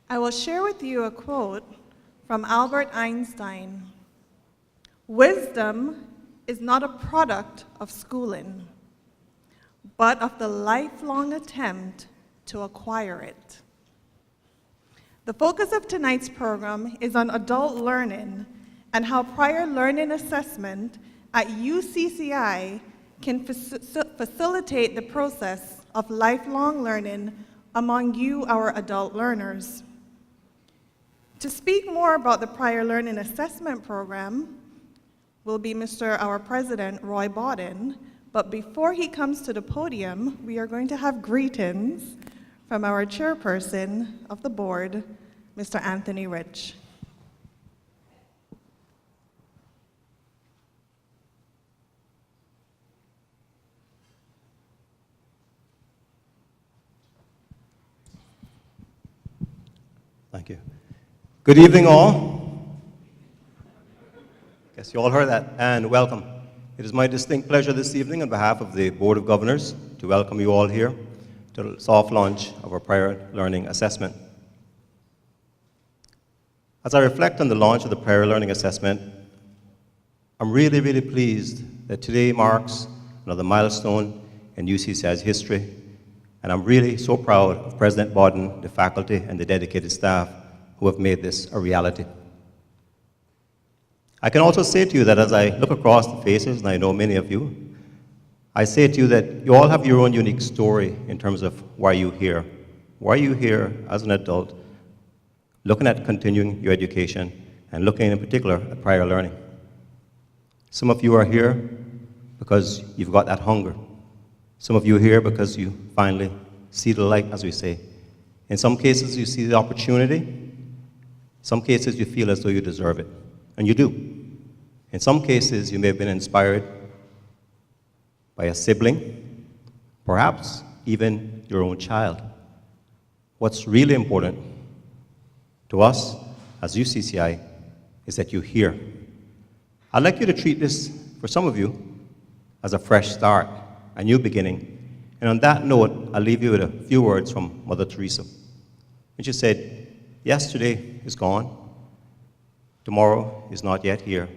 I will share with you a quote from Albert Einstein. Wisdom is not a product of schooling, but of the lifelong attempt to acquire it. The focus of tonight's program is on adult learning and how prior learning assessment at UCCI can facilitate the process of lifelong learning among you, our adult learners. To speak more about the prior learning assessment program will be our President, Roy Bodden, but before he comes to the podium, we are going to have greetings from our chairperson of the board, Mr. Anthony Rich. Thank you. Good evening, all. Guess you all heard that, and welcome. It is my distinct pleasure this evening on behalf of the Board of Governors to welcome you all here to the soft launch of our prior learning assessment. As I reflect on the launch of the prior learning assessment, I'm really, really pleased that today marks another milestone in UCCI's history, and I'm really so proud of President Bodden, the faculty, and the dedicated staff who have made this a reality. I can also say to you that as I look across the faces, and I know many of you, I say to you that you all have your own unique story in terms of why you're here. Why are you here as an adult, looking at continuing your education, and looking in particular at prior learning. Some of you are here because you've got that hunger. Some of you are here because you finally see the light, as we say. In some cases, you see the opportunity. Some cases, you feel as though you deserve it, and you do. In some cases, you may have been inspired by a sibling, perhaps even your own child. What's really important to us as UCCI is that you're here. I'd like you to treat this, for some of you, as a fresh start, a new beginning. And on that note, I'll leave you with a few words from Mother Teresa. And she said, yesterday is gone. Tomorrow is not yet here.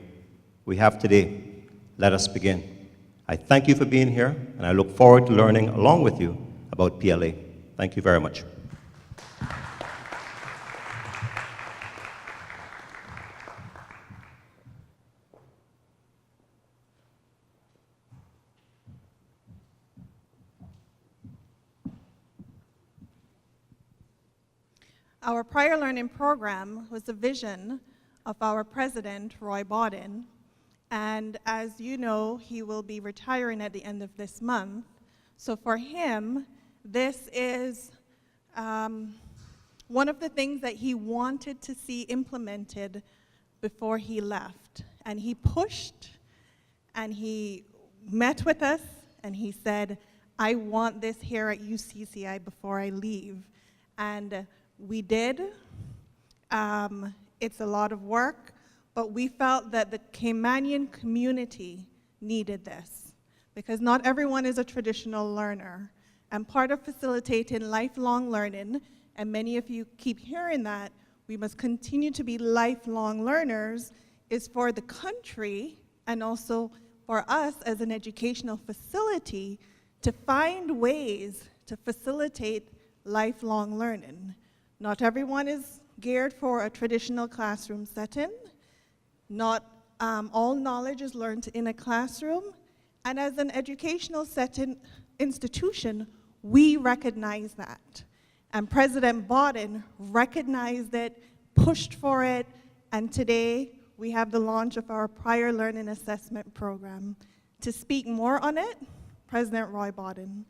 We have today. Let us begin. I thank you for being here, and I look forward to learning along with you about PLA. Thank you very much. Our prior learning program was the vision of our president, Roy Bodden, and as you know, he will be retiring at the end of this month. So for him, this is one of the things that he wanted to see implemented before he left. And he pushed, and he met with us, and he said, I want this here at UCCI before I leave. And we did. It's a lot of work, but we felt that the Caymanian community needed this because not everyone is a traditional learner. And part of facilitating lifelong learning, and many of you keep hearing that, we must continue to be lifelong learners, is for the country and also for us as an educational facility to find ways to facilitate lifelong learning. Not everyone is geared for a traditional classroom setting. Not all knowledge is learned in a classroom. And as an educational setting institution, we recognize that. And President Bodden recognized it, pushed for it, and today we have the launch of our prior learning assessment program. To speak more on it, President Roy Bodden.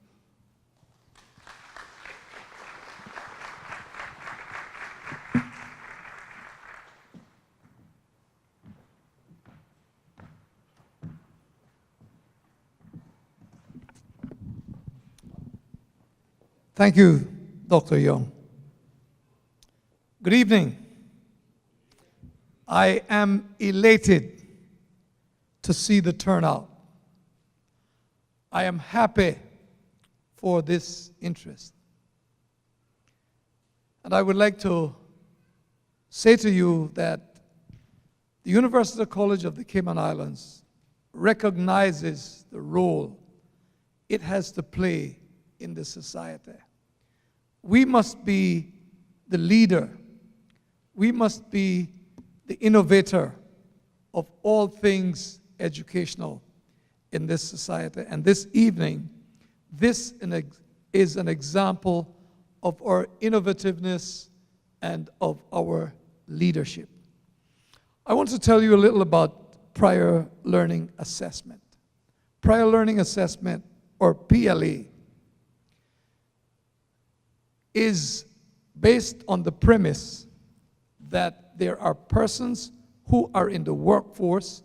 Thank you, Dr. Young. Good evening. I am elated to see the turnout. I am happy for this interest. And I would like to say to you that the University College of the Cayman Islands recognizes the role it has to play in the society. We must be the leader. We must be the innovator of all things educational in this society. And this evening, this is an example of our innovativeness and of our leadership. I want to tell you a little about prior learning assessment. Prior learning assessment, or PLA, is based on the premise that there are persons who are in the workforce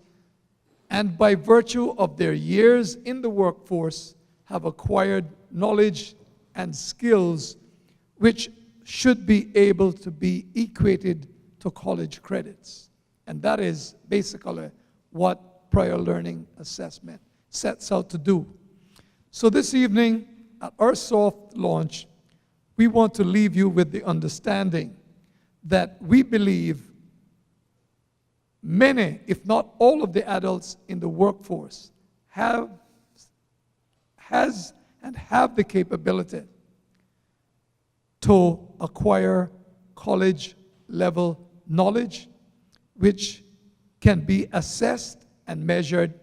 and by virtue of their years in the workforce have acquired knowledge and skills which should be able to be equated to college credits. And that is basically what prior learning assessment sets out to do. So this evening, at our soft launch, we want to leave you with the understanding that we believe many, if not all of the adults in the workforce have the capability to acquire college-level knowledge, which can be assessed and measured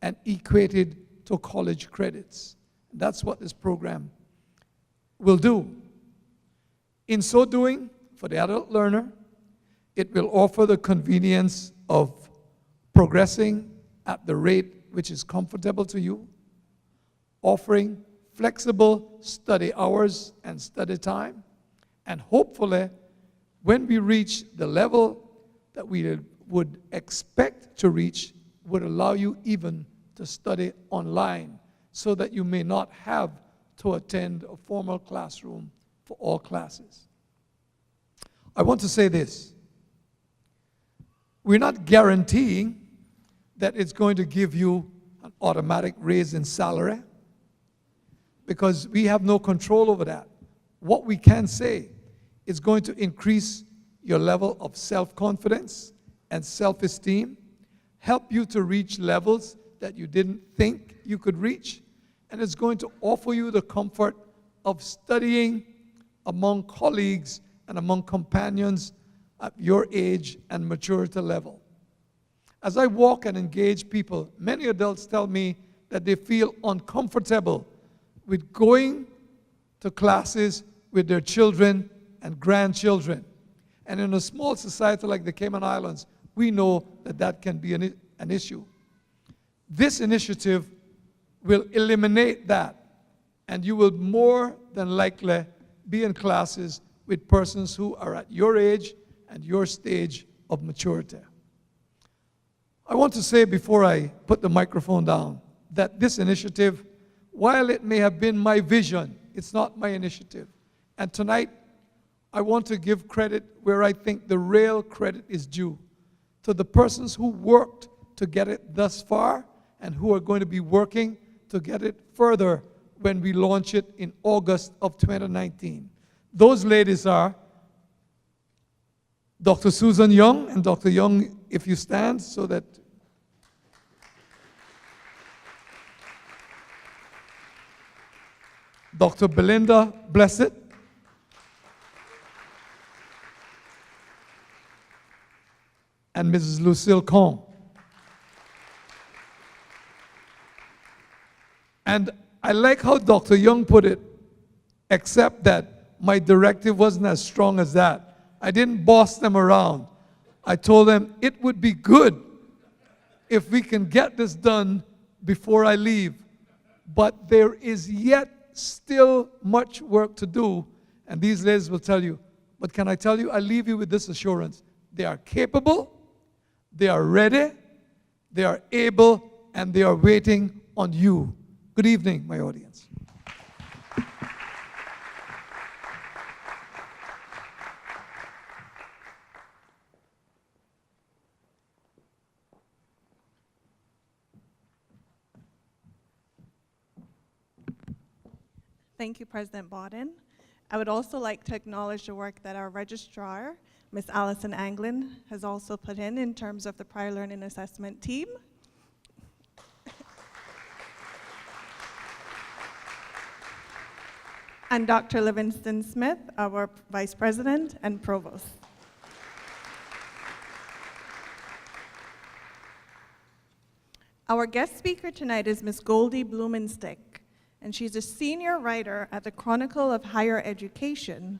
and equated to college credits. That's what this program will do. In so doing, for the adult learner, it will offer the convenience of progressing at the rate which is comfortable to you, offering flexible study hours and study time, and hopefully, when we reach the level that we would expect to reach, would allow you even to study online so that you may not have to attend a formal classroom for all classes. I want to say this. We're not guaranteeing that it's going to give you an automatic raise in salary because we have no control over that. What we can say is going to increase your level of self-confidence and self-esteem, help you to reach levels that you didn't think you could reach, and it's going to offer you the comfort of studying among colleagues and among companions at your age and maturity level. As I walk and engage people, many adults tell me that they feel uncomfortable with going to classes with their children and grandchildren. And in a small society like the Cayman Islands, we know that that can be an issue. This initiative will eliminate that, and you will more than likely be in classes with persons who are at your age and your stage of maturity. I want to say before I put the microphone down that this initiative, while it may have been my vision, it's not my initiative. And tonight, I want to give credit where I think the real credit is due to the persons who worked to get it thus far and who are going to be working to get it further when we launch it in August of 2019. Those ladies are Dr. Susan Young, and Dr. Young, if you stand so that Dr. Belinda Blessed, and Mrs. Lucille Kong. And I like how Dr. Young put it, except that my directive wasn't as strong as that. I didn't boss them around. I told them it would be good if we can get this done before I leave. But there is yet still much work to do, and these ladies will tell you. But can I tell you, I leave you with this assurance. They are capable, they are ready, they are able, and they are waiting on you. Good evening, my audience. Thank you, President Bawden. I would also like to acknowledge the work that our registrar, Ms. Allison Anglin, has also put in terms of the prior learning assessment team. And Dr. Livingston Smith, our Vice President and Provost. Our guest speaker tonight is Ms. Goldie Blumenstick, and she's a senior writer at the Chronicle of Higher Education.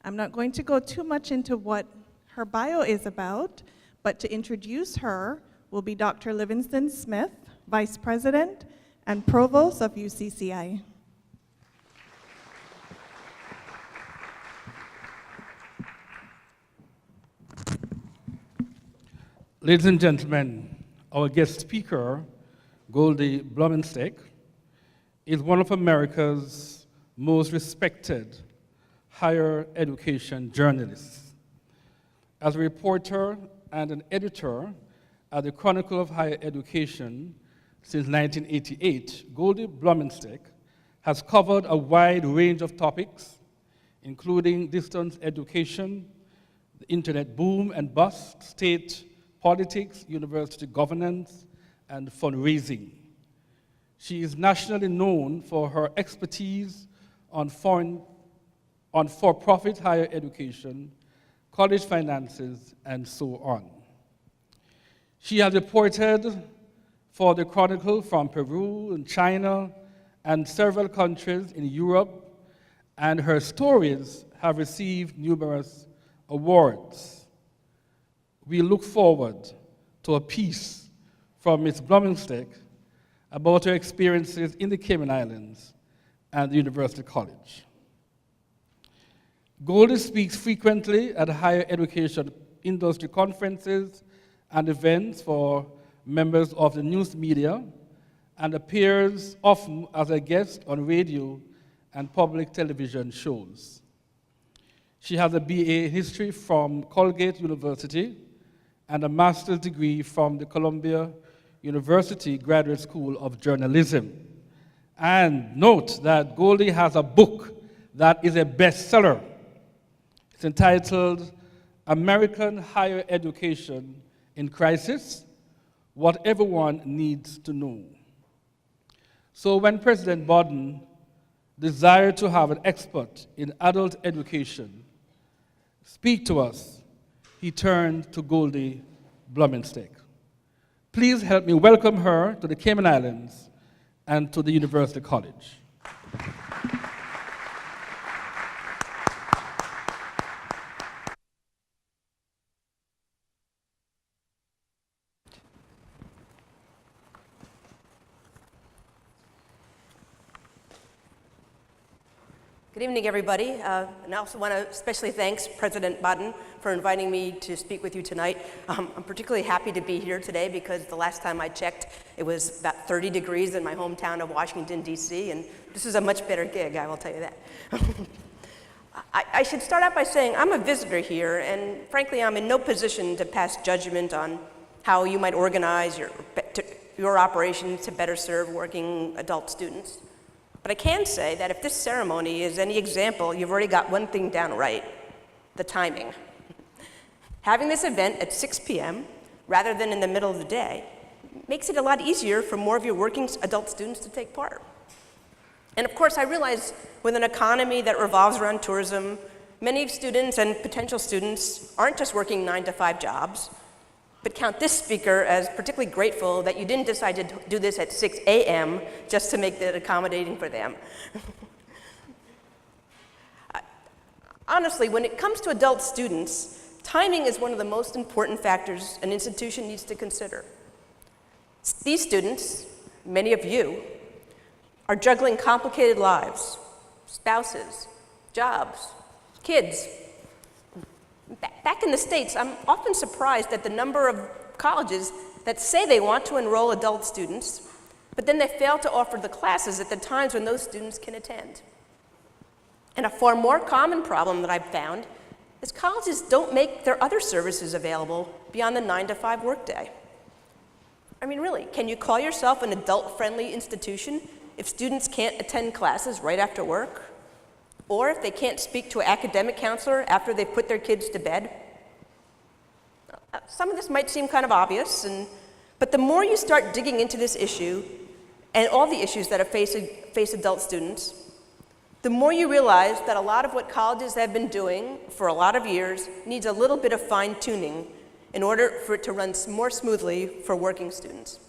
I'm not going to go too much into what her bio is about, but to introduce her will be Dr. Livingston Smith, Vice President and Provost of UCCI. Ladies and gentlemen, our guest speaker, Goldie Blumenstick, is one of America's most respected higher education journalists. As a reporter and an editor at the Chronicle of Higher Education since 1988, Goldie Blumenstick has covered a wide range of topics, including distance education, the internet boom and bust, state politics, university governance, and fundraising. She is nationally known for her expertise on for-profit higher education, college finances, and so on. She has reported for the Chronicle from Peru and China and several countries in Europe, and her stories have received numerous awards. We look forward to a piece from Ms. Blumenstick about her experiences in the Cayman Islands and the University College. Goldie speaks frequently at higher education industry conferences and events for members of the news media and appears often as a guest on radio and public television shows. She has a BA in history from Colgate University and a master's degree from the Columbia University Graduate School of Journalism. And note that Goldie has a book that is a bestseller. It's entitled American Higher Education in Crisis, What Everyone Needs to Know. So when President Biden desired to have an expert in adult education speak to us, he turned to Goldie Blumenstick. Please help me welcome her to the Cayman Islands and to the University College. Good evening, everybody. And I also want to especially thank President Biden for inviting me to speak with you tonight. I'm particularly happy to be here today because the last time I checked, it was about 30 degrees in my hometown of Washington, D.C., and this is a much better gig, I will tell you that. I should start out by saying I'm a visitor here, and frankly, I'm in no position to pass judgment on how you might organize your operations to better serve working adult students. But I can say that if this ceremony is any example, you've already got one thing down right: the timing. Having this event at 6 p.m. rather than in the middle of the day makes it a lot easier for more of your working adult students to take part. And of course, I realize with an economy that revolves around tourism, many students and potential students aren't just working 9-to-5 jobs, but count this speaker as particularly grateful that you didn't decide to do this at 6 a.m. just to make that accommodating for them. Honestly, when it comes to adult students, timing is one of the most important factors an institution needs to consider. These students, many of you, are juggling complicated lives, spouses, jobs, kids. Back in the States, I'm often surprised at the number of colleges that say they want to enroll adult students, but then they fail to offer the classes at the times when those students can attend. And a far more common problem that I've found is colleges don't make their other services available beyond the 9-to-5 workday. I mean, really, can you call yourself an adult-friendly institution if students can't attend classes right after work? or if they can't speak to an academic counselor after they've put their kids to bed. Some of this might seem kind of obvious, but the more you start digging into this issue and all the issues that face adult students, the more you realize that a lot of what colleges have been doing for a lot of years needs a little bit of fine-tuning in order for it to run more smoothly for working students.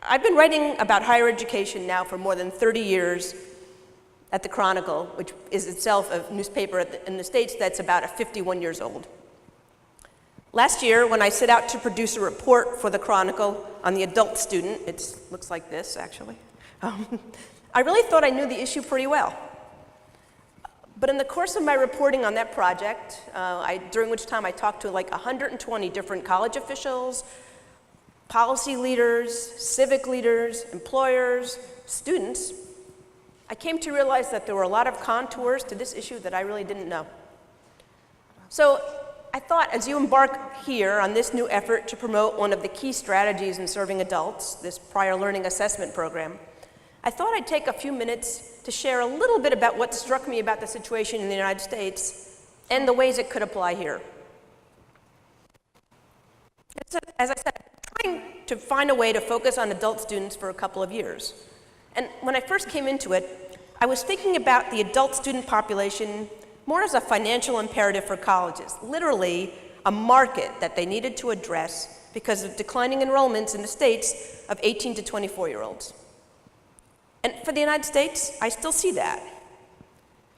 I've been writing about higher education now for more than 30 years at the Chronicle, which is itself a newspaper in the States that's about 51 years old. Last year, when I set out to produce a report for the Chronicle on the adult student, it looks like this, actually, I really thought I knew the issue pretty well. But in the course of my reporting on that project, during which time I talked to like 120 different college officials, policy leaders, civic leaders, employers, students, I came to realize that there were a lot of contours to this issue that I really didn't know. So I thought, as you embark here on this new effort to promote one of the key strategies in serving adults, this prior learning assessment program, I thought I'd take a few minutes to share a little bit about what struck me about the situation in the United States and the ways it could apply here. As I said, I'm trying to find a way to focus on adult students for a couple of years. And when I first came into it, I was thinking about the adult student population more as a financial imperative for colleges, literally a market that they needed to address because of declining enrollments in the states of 18 to 24-year-olds. And for the United States, I still see that.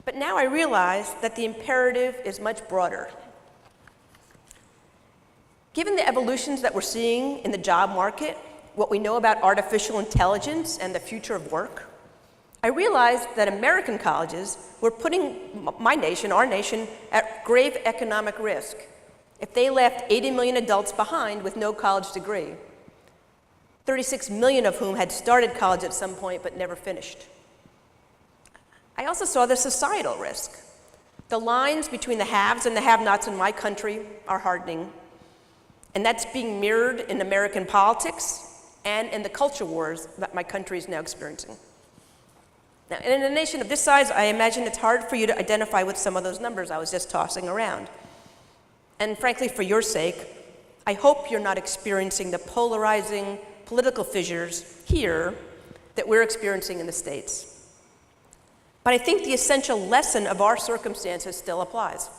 But now I realize that the imperative is much broader. Given the evolutions that we're seeing in the job market, what we know about artificial intelligence and the future of work, I realized that American colleges were putting my nation, our nation, at grave economic risk if they left 80 million adults behind with no college degree, 36 million of whom had started college at some point but never finished. I also saw the societal risk. The lines between the haves and the have-nots in my country are hardening, and that's being mirrored in American politics and in the culture wars that my country is now experiencing. Now, in a nation of this size, I imagine it's hard for you to identify with some of those numbers I was just tossing around. And frankly, for your sake, I hope you're not experiencing the polarizing political fissures here that we're experiencing in the States. But I think the essential lesson of our circumstances still applies.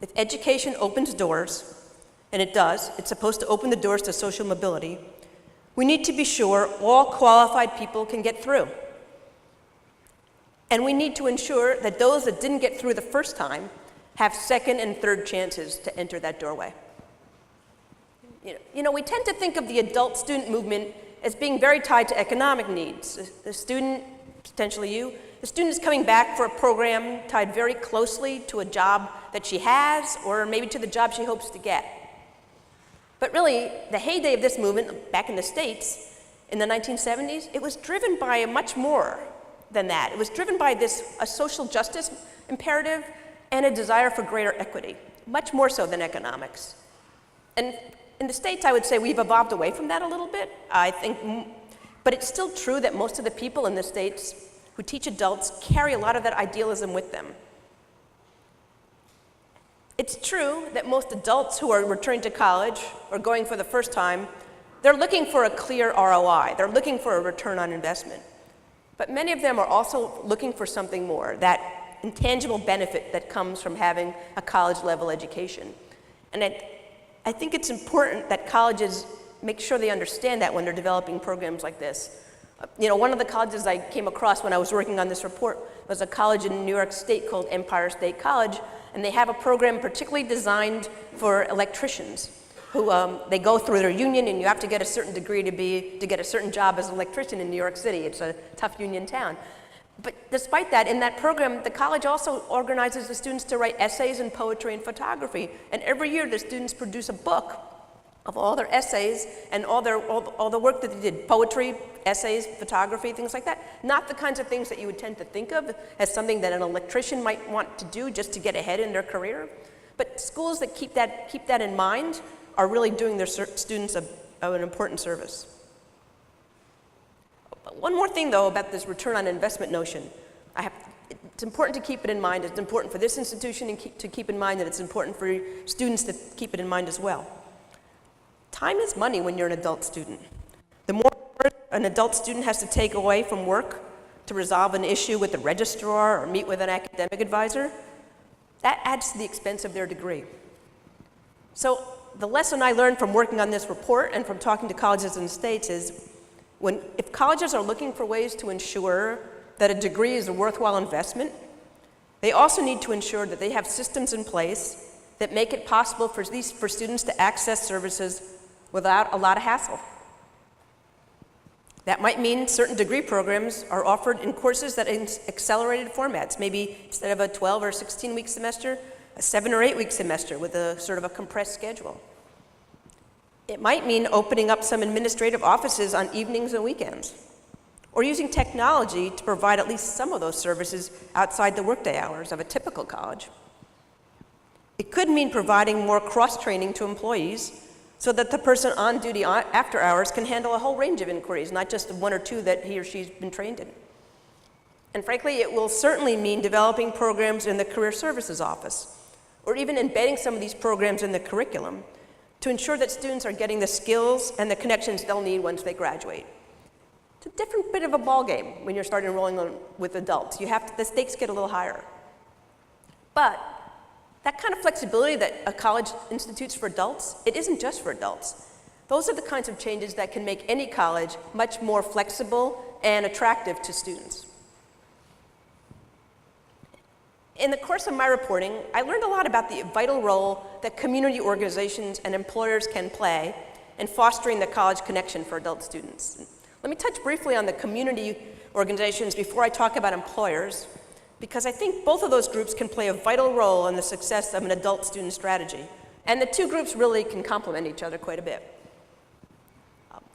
If education opens doors, and it does, it's supposed to open the doors to social mobility, we need to be sure all qualified people can get through. And we need to ensure that those that didn't get through the first time have second and third chances to enter that doorway. You know, we tend to think of the adult student movement as being very tied to economic needs. The student, potentially you, the student is coming back for a program tied very closely to a job that she has or maybe to the job she hopes to get. But really, the heyday of this movement back in the States in the 1970s, it was driven by much more than that. It was driven by a social justice imperative and a desire for greater equity, much more so than economics. And in the States, I would say we've evolved away from that a little bit, I think, but it's still true that most of the people in the States who teach adults carry a lot of that idealism with them. It's true that most adults who are returning to college or going for the first time, they're looking for a clear ROI. They're looking for a return on investment. But many of them are also looking for something more, that intangible benefit that comes from having a college-level education. And I think it's important that colleges make sure they understand that when they're developing programs like this. You know, one of the colleges I came across when I was working on this report was a college in New York State called Empire State College, and they have a program particularly designed for electricians who they go through their union, and you have to get a certain degree to get a certain job as an electrician in New York City. It's a tough union town. But despite that, in that program, the college also organizes the students to write essays in poetry and photography. And every year, the students produce a book of all their essays and all the work that they did, poetry, essays, photography, things like that. Not the kinds of things that you would tend to think of as something that an electrician might want to do just to get ahead in their career. But schools that keep that in mind are really doing their students an important service. But one more thing, though, about this return on investment notion. It's important to keep it in mind. It's important for this institution to keep in mind, and it's important for students to keep it in mind as well. Time is money when you're an adult student. The more an adult student has to take away from work to resolve an issue with the registrar or meet with an academic advisor, that adds to the expense of their degree. So the lesson I learned from working on this report and from talking to colleges in the States is if colleges are looking for ways to ensure that a degree is a worthwhile investment, they also need to ensure that they have systems in place that make it possible for students to access services without a lot of hassle. That might mean certain degree programs are offered in courses that in accelerated formats, maybe instead of a 12 or 16-week semester, a 7 or 8-week semester with a sort of a compressed schedule. It might mean opening up some administrative offices on evenings and weekends, or using technology to provide at least some of those services outside the workday hours of a typical college. It could mean providing more cross-training to employees so that the person on duty after hours can handle a whole range of inquiries, not just the one or two that he or she's been trained in. And frankly, it will certainly mean developing programs in the Career Services Office, or even embedding some of these programs in the curriculum to ensure that students are getting the skills and the connections they'll need once they graduate. It's a different bit of a ballgame when you're starting enrolling with adults. The stakes get a little higher. But that kind of flexibility that a college institutes for adults, it isn't just for adults. Those are the kinds of changes that can make any college much more flexible and attractive to students. In the course of my reporting, I learned a lot about the vital role that community organizations and employers can play in fostering the college connection for adult students. Let me touch briefly on the community organizations before I talk about employers, because I think both of those groups can play a vital role in the success of an adult student strategy. And the two groups really can complement each other quite a bit.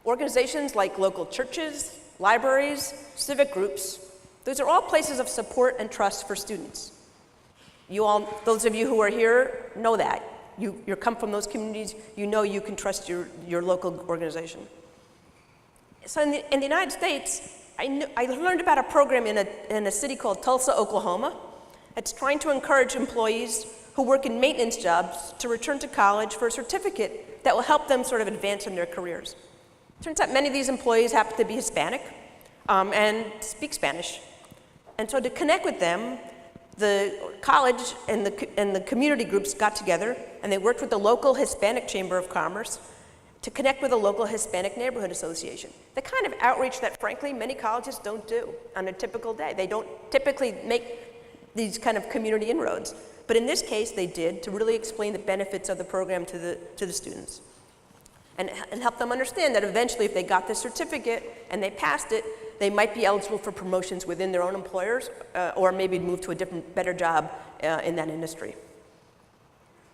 Organizations like local churches, libraries, civic groups, those are all places of support and trust for students. Those of you who are here know that. You come from those communities, you know you can trust your local organization. So in the United States, I learned about a program in a city called Tulsa, Oklahoma. It's trying to encourage employees who work in maintenance jobs to return to college for a certificate that will help them sort of advance in their careers. Turns out many of these employees happen to be Hispanic and speak Spanish. And so to connect with them, the college and the community groups got together and they worked with the local Hispanic Chamber of Commerce to connect with a local Hispanic neighborhood association. The kind of outreach that, frankly, many colleges don't do on a typical day. They don't typically make these kind of community inroads. But in this case, they did to really explain the benefits of the program to the students and help them understand that eventually if they got this certificate and they passed it, they might be eligible for promotions within their own employers or maybe move to a different, better job in that industry.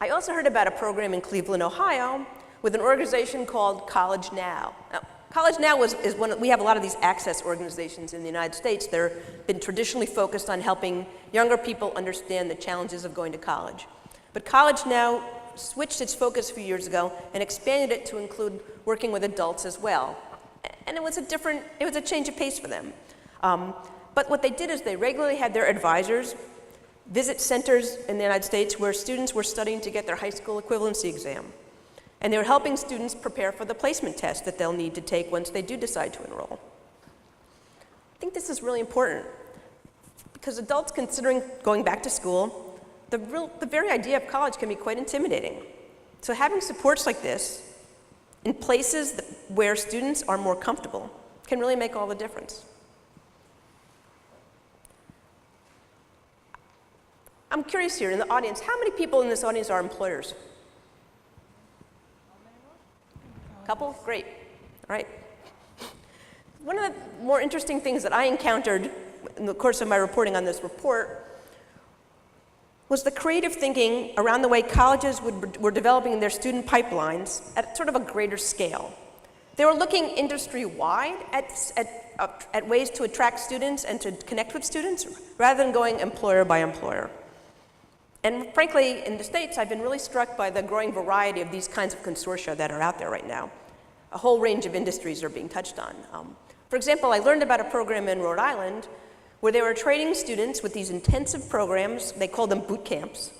I also heard about a program in Cleveland, Ohio, with an organization called College Now. Now, College Now is we have a lot of these access organizations in the United States. They've been traditionally focused on helping younger people understand the challenges of going to college. But College Now switched its focus a few years ago and expanded it to include working with adults as well. And it was a change of pace for them. But what they did is they regularly had their advisors visit centers in the United States where students were studying to get their high school equivalency exam. And they were helping students prepare for the placement test that they'll need to take once they do decide to enroll. I think this is really important because adults considering going back to school, the very idea of college can be quite intimidating. So having supports like this in places where students are more comfortable can really make all the difference. I'm curious here in the audience, how many people in this audience are employers? Couple? Great. All right. One of the more interesting things that I encountered in the course of my reporting on this report was the creative thinking around the way colleges were developing their student pipelines at sort of a greater scale. They were looking industry-wide at ways to attract students and to connect with students rather than going employer by employer. And frankly, in the States, I've been really struck by the growing variety of these kinds of consortia that are out there right now. A whole range of industries are being touched on. For example, I learned about a program in Rhode Island where they were training students with these intensive programs, they called them boot camps,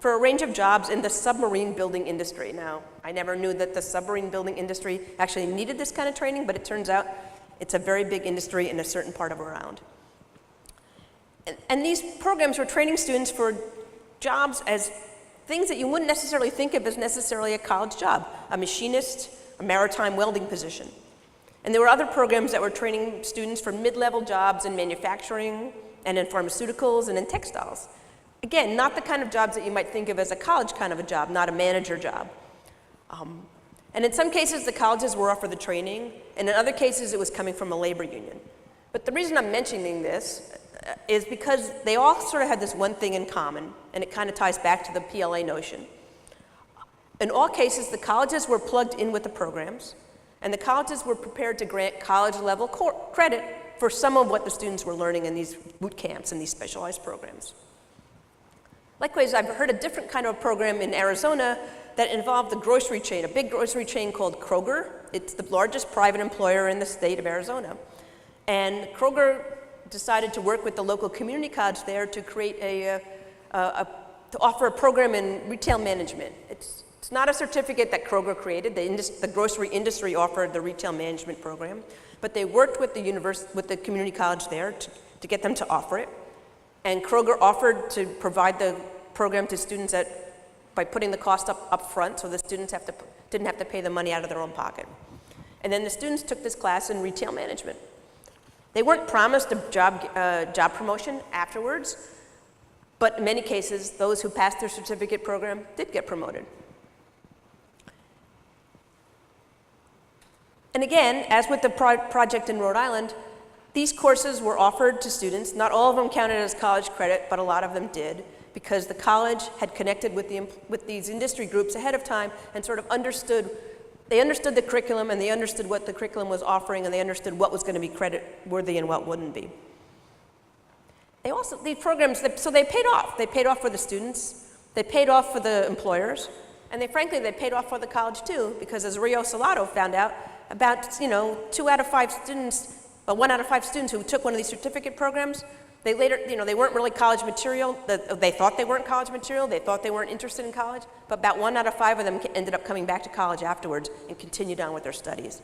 for a range of jobs in the submarine building industry. Now, I never knew that the submarine building industry actually needed this kind of training, but it turns out it's a very big industry in a certain part of Rhode Island. And these programs were training students for jobs as things that you wouldn't necessarily think of as necessarily a college job, a machinist, a maritime welding position. And there were other programs that were training students for mid-level jobs in manufacturing and in pharmaceuticals and in textiles. Again, not the kind of jobs that you might think of as a college kind of a job, not a manager job. And in some cases, the colleges were offered the training, and in other cases, it was coming from a labor union. But the reason I'm mentioning this is because they all sort of had this one thing in common, and it kind of ties back to the PLA notion. In all cases, the colleges were plugged in with the programs, and the colleges were prepared to grant college-level credit for some of what the students were learning in these boot camps and these specialized programs. Likewise, I've heard a different kind of program in Arizona that involved the grocery chain, a big grocery chain called Kroger. It's the largest private employer in the state of Arizona. And Kroger decided to work with the local community college there to create to offer a program in retail management. It's not a certificate that Kroger created. The grocery industry offered the retail management program, but they worked with the community college there to get them to offer it. And Kroger offered to provide the program to students by putting the cost up front, so the students didn't have to pay the money out of their own pocket. And then the students took this class in retail management. They weren't promised a job promotion afterwards, but in many cases, those who passed their certificate program did get promoted. And again, as with the project in Rhode Island, these courses were offered to students. Not all of them counted as college credit, but a lot of them did, because the college had connected with these industry groups ahead of time and sort of understood the curriculum, and they understood what the curriculum was offering, and they understood what was going to be credit worthy and what wouldn't be. These programs, so they paid off. They paid off for the students, they paid off for the employers, and frankly, they paid off for the college too, because as Rio Salato found out, about 1 out of 5 students who took one of these certificate programs, they later, they weren't really college material. They thought they weren't college material. They thought they weren't interested in college. But about 1 out of 5 of them ended up coming back to college afterwards and continued on with their studies.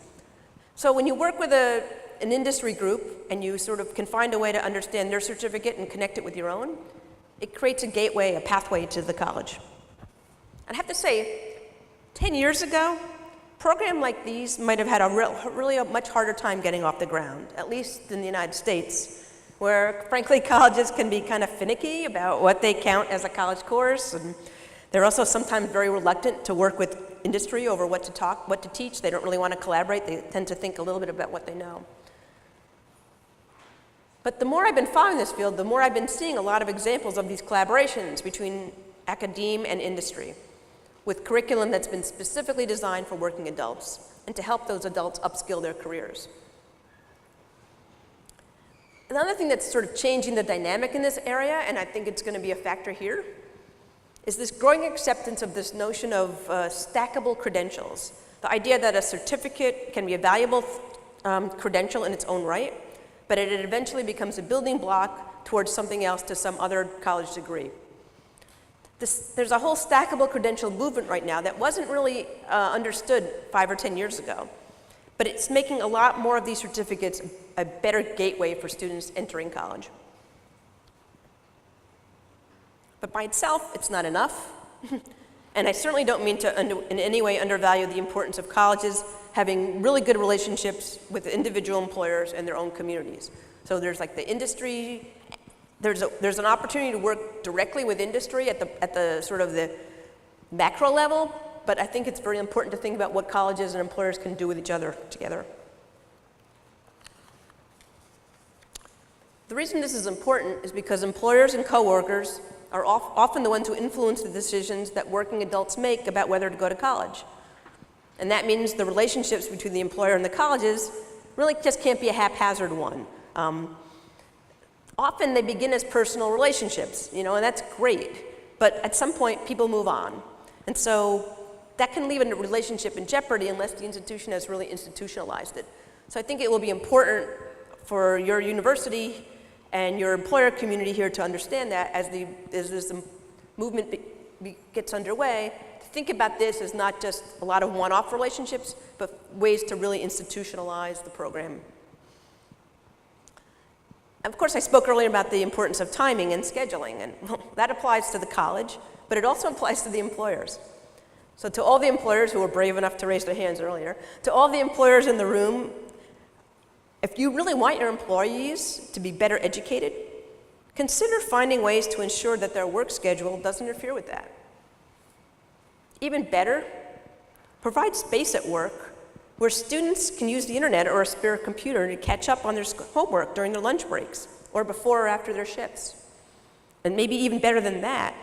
So when you work with an industry group and you sort of can find a way to understand their certificate and connect it with your own, it creates a gateway, a pathway to the college. And I have to say, 10 years ago, a program like these might have had a much harder time getting off the ground, at least in the United States, where, frankly, colleges can be kind of finicky about what they count as a college course, and they're also sometimes very reluctant to work with industry over what to teach. They don't really want to collaborate. They tend to think a little bit about what they know. But the more I've been following this field, the more I've been seeing a lot of examples of these collaborations between academe and industry, with curriculum that's been specifically designed for working adults and to help those adults upskill their careers. Another thing that's sort of changing the dynamic in this area, and I think it's going to be a factor here, is this growing acceptance of this notion of stackable credentials. The idea that a certificate can be a valuable credential in its own right, but it eventually becomes a building block towards something else, to some other college degree. There's a whole stackable credential movement right now that wasn't really understood 5 or 10 years ago. But it's making a lot more of these certificates a better gateway for students entering college. But by itself, it's not enough. And I certainly don't mean to in any way undervalue the importance of colleges having really good relationships with individual employers and their own communities. So there's like the industry, there's an opportunity to work directly with industry at the sort of the macro level, but I think it's very important to think about what colleges and employers can do with each other together. The reason this is important is because employers and coworkers are often the ones who influence the decisions that working adults make about whether to go to college. And that means the relationships between the employer and the colleges really just can't be a haphazard one. Often they begin as personal relationships, and that's great. But at some point, people move on. And so that can leave a relationship in jeopardy unless the institution has really institutionalized it. So I think it will be important for your university and your employer community here to understand that as this movement gets underway, to think about this as not just a lot of one-off relationships, but ways to really institutionalize the program. Of course, I spoke earlier about the importance of timing and scheduling, and that applies to the college, but it also applies to the employers. So to all the employers who were brave enough to raise their hands earlier, to all the employers in the room, if you really want your employees to be better educated, consider finding ways to ensure that their work schedule doesn't interfere with that. Even better, provide space at work where students can use the internet or a spare computer to catch up on their homework during their lunch breaks or before or after their shifts. And maybe even better than that,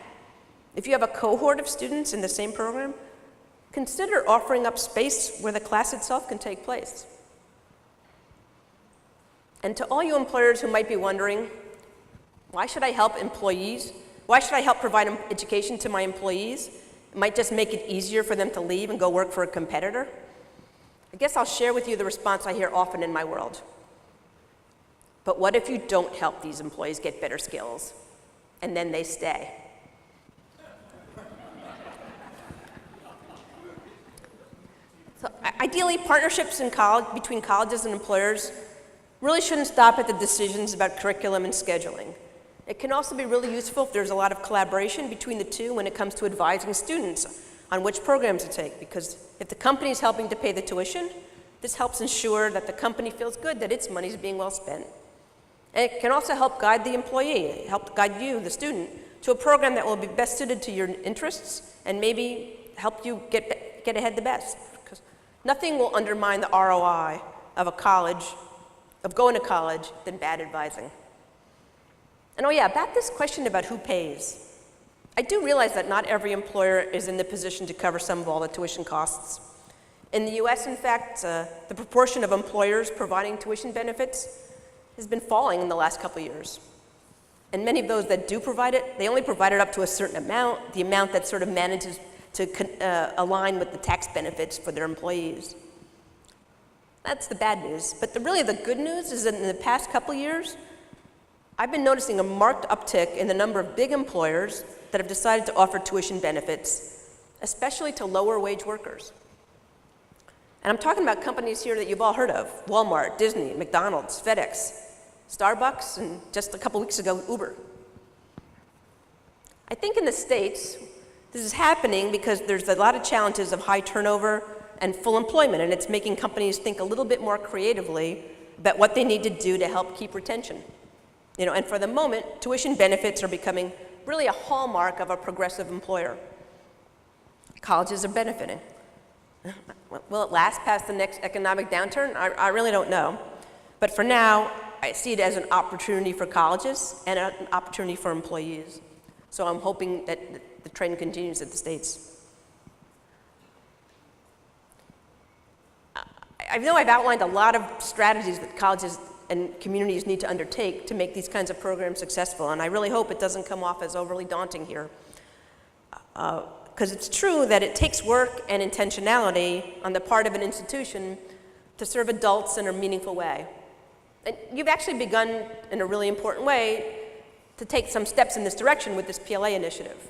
if you have a cohort of students in the same program, consider offering up space where the class itself can take place. And to all you employers who might be wondering, why should I help employees? Why should I help provide education to my employees? It might just make it easier for them to leave and go work for a competitor. I guess I'll share with you the response I hear often in my world. But what if you don't help these employees get better skills, and then they stay? So ideally, partnerships in between colleges and employers really shouldn't stop at the decisions about curriculum and scheduling. It can also be really useful if there's a lot of collaboration between the two when it comes to advising students on which programs to take, because if the company is helping to pay the tuition, this helps ensure that the company feels good that its money is being well spent. And it can also help guide the employee, help guide you, the student, to a program that will be best suited to your interests and maybe help you get ahead the best. Because nothing will undermine the ROI of going to college than bad advising. And oh yeah, about this question about who pays. I do realize that not every employer is in the position to cover some of all the tuition costs. In the US, in fact, the proportion of employers providing tuition benefits has been falling in the last couple of years. And many of those that do provide it, they only provide it up to a certain amount, the amount that sort of manages to align with the tax benefits for their employees. That's the bad news. But really the good news is that in the past couple of years, I've been noticing a marked uptick in the number of big employers that have decided to offer tuition benefits, especially to lower wage workers. And I'm talking about companies here that you've all heard of: Walmart, Disney, McDonald's, FedEx, Starbucks, and just a couple weeks ago, Uber. I think in the States, this is happening because there's a lot of challenges of high turnover and full employment, and it's making companies think a little bit more creatively about what they need to do to help keep retention. And for the moment, tuition benefits are becoming really a hallmark of a progressive employer. Colleges are benefiting. Will it last past the next economic downturn? I really don't know. But for now, I see it as an opportunity for colleges and an opportunity for employees. So I'm hoping that the trend continues at the States. I know I've outlined a lot of strategies that colleges and communities need to undertake to make these kinds of programs successful, and I really hope it doesn't come off as overly daunting here. Because it's true that it takes work and intentionality on the part of an institution to serve adults in a meaningful way. And you've actually begun in a really important way to take some steps in this direction with this PLA initiative.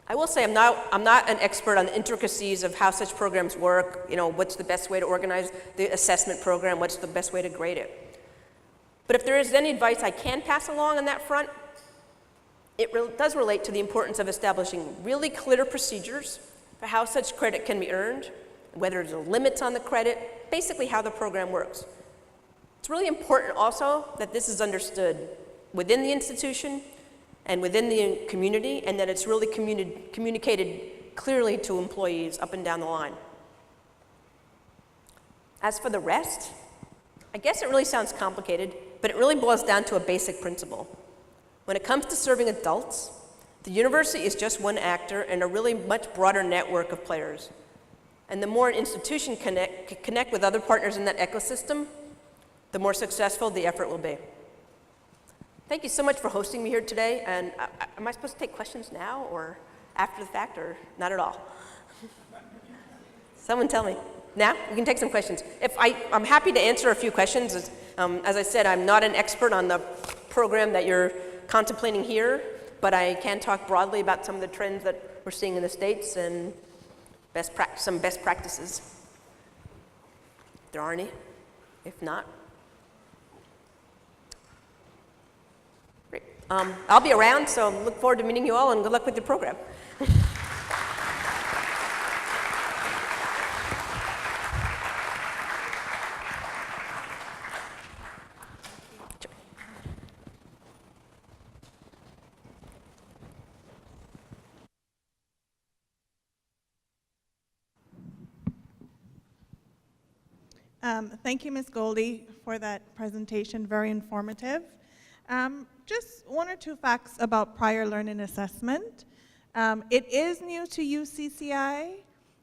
I will say I'm not an expert on the intricacies of how such programs work, what's the best way to organize the assessment program, what's the best way to grade it. But if there is any advice I can pass along on that front, it does relate to the importance of establishing really clear procedures for how such credit can be earned, whether there's limits on the credit, basically how the program works. It's really important also that this is understood within the institution and within the community, and that it's really communicated clearly to employees up and down the line. As for the rest, I guess it really sounds complicated, but it really boils down to a basic principle. When it comes to serving adults, the university is just one actor in a really much broader network of players. And the more an institution can connect with other partners in that ecosystem, the more successful the effort will be. Thank you so much for hosting me here today, and am I supposed to take questions now or after the fact, or not at all? Someone tell me. now we can take some questions. I'm happy to answer a few questions. As I said, I'm not an expert on the program that you're contemplating here, but I can talk broadly about some of the trends that we're seeing in the States and some best practices. If there are any. If not, great. I'll be around, so look forward to meeting you all, and good luck with the program. Thank you, Ms. Goldie, for that presentation, very informative. Just one or two facts about prior learning assessment. It is new to UCCI,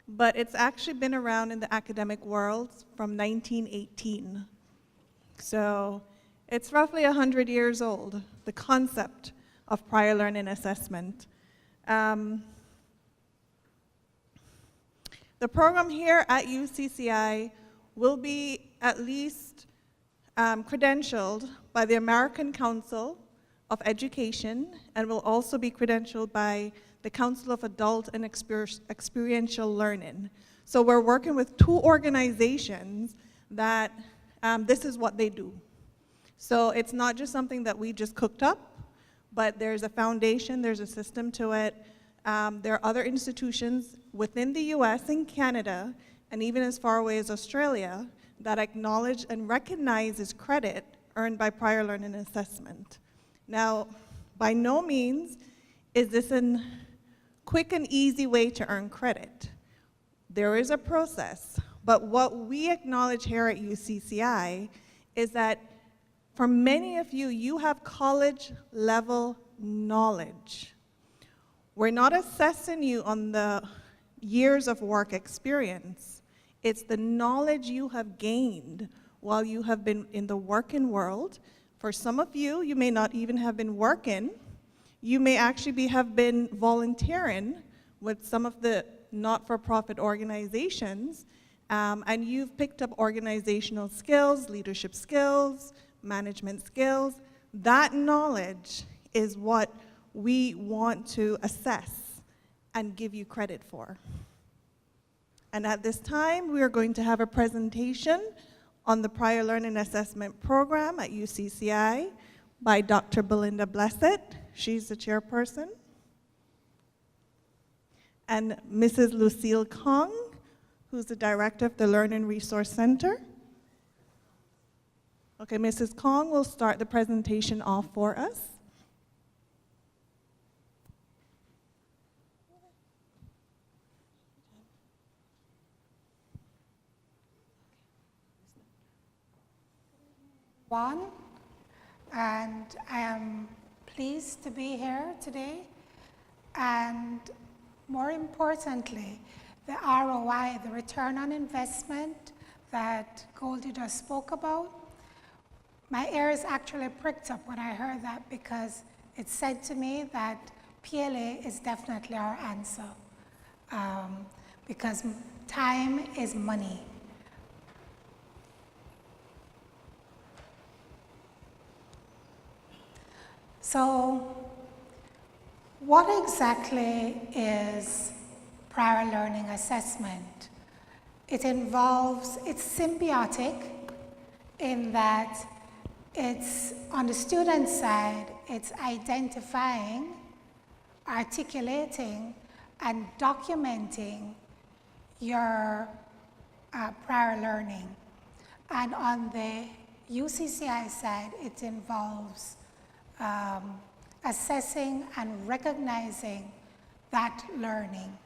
but it's actually been around in the academic world from 1918. So it's roughly 100 years old, the concept of prior learning assessment. The program here at UCCI will be at least credentialed by the American Council of Education, and will also be credentialed by the Council of Adult and Experiential Learning. So we're working with two organizations that this is what they do. So it's not just something that we just cooked up, but there's a foundation, there's a system to it. There are other institutions within the US and Canada, and even as far away as Australia, that acknowledge and recognizes credit earned by prior learning assessment. Now, by no means is this a quick and easy way to earn credit. There is a process, but what we acknowledge here at UCCI is that for many of you, you have college-level knowledge. We're not assessing you on the years of work experience. It's the knowledge you have gained while you have been in the working world. For some of you, you may not even have been working. You may actually have been volunteering with some of the not-for-profit organizations, and you've picked up organizational skills, leadership skills, management skills. That knowledge is what we want to assess and give you credit for. And at this time, we are going to have a presentation on the Prior Learning Assessment Program at UCCI by Dr. Belinda Blessett. She's the chairperson. And Mrs. Lucille Kong, who's the director of the Learning Resource Center. Okay, Mrs. Kong will start the presentation off for us. And I am pleased to be here today, and more importantly, the ROI, the return on investment that Goldie just spoke about. My ears actually pricked up when I heard that, because it said to me that PLA is definitely our answer, because time is money. So, what exactly is prior learning assessment? It's symbiotic in that it's, on the student side, it's identifying, articulating, and documenting your prior learning. And on the UCCI side, it involves assessing and recognizing that learning.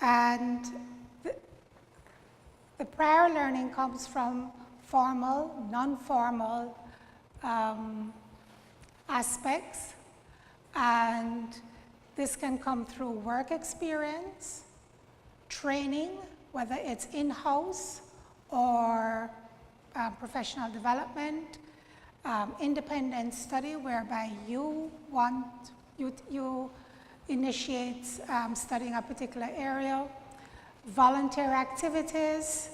And the prior learning comes from formal, non-formal aspects, and this can come through work experience, training, whether it's in-house or professional development, independent study whereby you initiate studying a particular area, volunteer activities,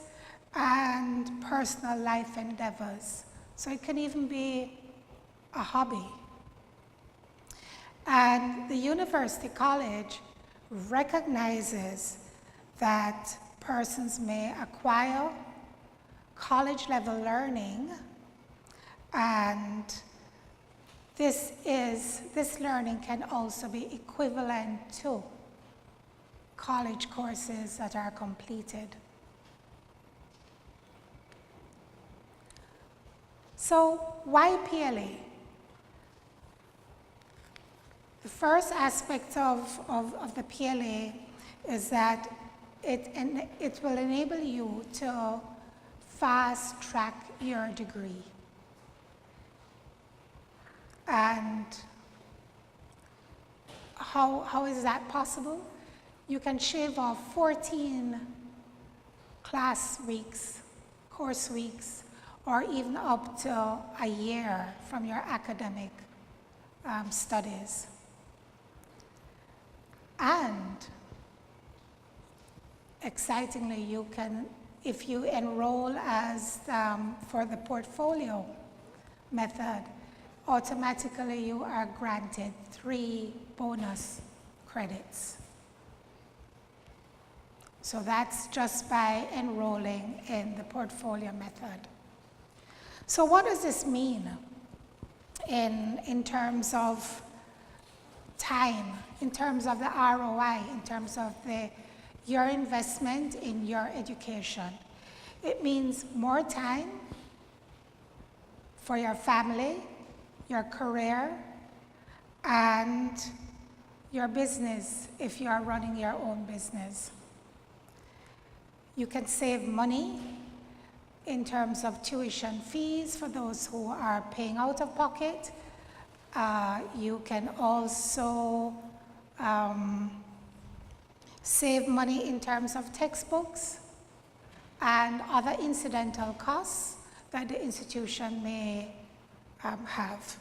and personal life endeavors. So it can even be a hobby. And the University College recognizes that persons may acquire college-level learning, and this learning can also be equivalent to college courses that are completed. So why PLA? The first aspect of the PLA is that it will enable you to fast track your degree. And how is that possible? You can shave off 14 class weeks, course weeks, or even up to a year from your academic studies. And excitingly, you can, if you enroll as for the portfolio method, automatically you are granted 3 bonus credits. So that's just by enrolling in the portfolio method. So what does this mean in terms of time, in terms of the ROI, in terms of your investment in your education? It means more time for your family, your career, and your business if you are running your own business. You can save money in terms of tuition fees for those who are paying out of pocket. You can also save money in terms of textbooks and other incidental costs that the institution may have.